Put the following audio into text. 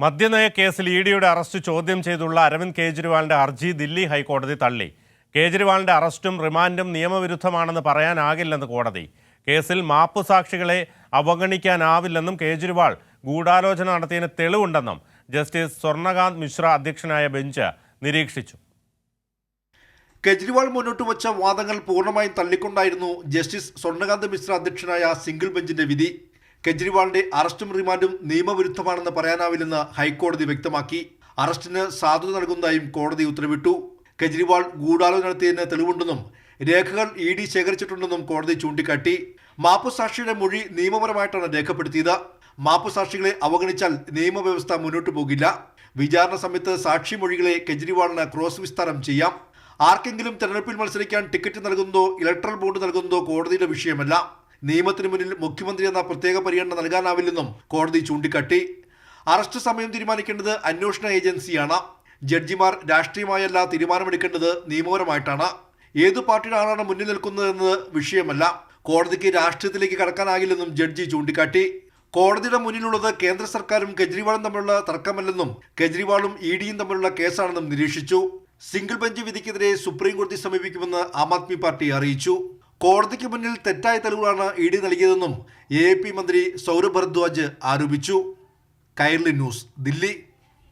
മദ്യനയ കേസിൽ ഇഡിയുടെ അറസ്റ്റ് ചോദ്യം ചെയ്തുള്ള അരവിന്ദ് കെജ്രിവാളിന്റെ ഹർജി ദില്ലി ഹൈക്കോടതി തള്ളി. കേജ്രിവാളിന്റെ അറസ്റ്റും റിമാൻഡും നിയമവിരുദ്ധമാണെന്ന് പറയാനാകില്ലെന്ന് കോടതി. കേസിൽ മാപ്പുസാക്ഷികളെ അവഗണിക്കാനാവില്ലെന്നും കേജ്രിവാൾ ഗൂഢാലോചന നടത്തിയതിന് തെളിവുണ്ടെന്നും ജസ്റ്റിസ് സ്വർണകാന്ത് മിശ്ര അധ്യക്ഷനായ ബെഞ്ച് നിരീക്ഷിച്ചു. കെജ്രിവാൾ മുന്നോട്ട് വച്ച വാദങ്ങൾ പൂർണ്ണമായും തള്ളിക്കൊണ്ടായിരുന്നു ജസ്റ്റിസ് സ്വർണകാന്ത് മിശ്ര അധ്യക്ഷനായ സിംഗിൾ ബെഞ്ചിന്റെ വിധി. കെജ്രിവാളിന്റെ അറസ്റ്റും റിമാൻഡും നിയമവിരുദ്ധമാണെന്ന് പറയാനാവില്ലെന്ന് ഹൈക്കോടതി വ്യക്തമാക്കി. അറസ്റ്റിന് സാധുത നൽകുന്നതായും കോടതി ഉത്തരവിട്ടു. കെജ്രിവാൾ ഗൂഢാലോചന നടത്തിയതിന് തെളിവുണ്ടെന്നും രേഖകൾ ഇഡി ശേഖരിച്ചിട്ടുണ്ടെന്നും കോടതി ചൂണ്ടിക്കാട്ടി. മാപ്പുസാക്ഷിയുടെ മൊഴി നിയമപരമായിട്ടാണ് രേഖപ്പെടുത്തിയത്. മാപ്പുസാക്ഷികളെ അവഗണിച്ചാൽ നിയമവ്യവസ്ഥ മുന്നോട്ടു പോകില്ല. വിചാരണ സമയത്ത് സാക്ഷി മൊഴികളെ കെജ്രിവാളിന് ക്രോസ് വിസ്താരം ചെയ്യാം. ആർക്കെങ്കിലും തെരഞ്ഞെടുപ്പിൽ മത്സരിക്കാൻ ടിക്കറ്റ് നൽകുന്നതോ ഇലക്ട്രൽ ബോണ്ട് നൽകുന്നതോ കോടതിയുടെ വിഷയമല്ല. നിയമത്തിന് മുന്നിൽ മുഖ്യമന്ത്രി എന്ന പ്രത്യേക പരിഗണന നൽകാനാവില്ലെന്നും കോടതി ചൂണ്ടിക്കാട്ടി. അറസ്റ്റ് സമയം തീരുമാനിക്കേണ്ടത് അന്വേഷണ ഏജൻസിയാണ്. ജഡ്ജിമാർ രാഷ്ട്രീയമായല്ല തീരുമാനമെടുക്കേണ്ടത് നിയമപരമായിട്ടാണ്. ഏതു പാർട്ടിയുടെ ആളാണ് മുന്നിൽ നിൽക്കുന്നതെന്നത് വിഷയമല്ല. കോടതിക്ക് രാഷ്ട്രീയത്തിലേക്ക് കടക്കാനാകില്ലെന്നും ജഡ്ജി ചൂണ്ടിക്കാട്ടി. കോടതിയുടെ മുന്നിലുള്ളത് കേന്ദ്ര സർക്കാരും കെജ്രിവാളും തമ്മിലുള്ള തർക്കമല്ലെന്നും കെജ്രിവാളും ഇഡിയും തമ്മിലുള്ള കേസാണെന്നും നിരീക്ഷിച്ചു. സിംഗിൾ ബെഞ്ച് വിധിക്കെതിരെ സുപ്രീം കോടതി സമീപിക്കുമെന്ന് ആം ആദ്മി പാർട്ടി അറിയിച്ചു. കോടതിക്ക് മുന്നിൽ തെറ്റായ തെളിവുകളാണ് ഇഡി നൽകിയതെന്നും എ മന്ത്രി സൗരഭ് ഭരദ്വാജ് ആരോപിച്ചു. കൈരളി ന്യൂസ്, ദില്ലി.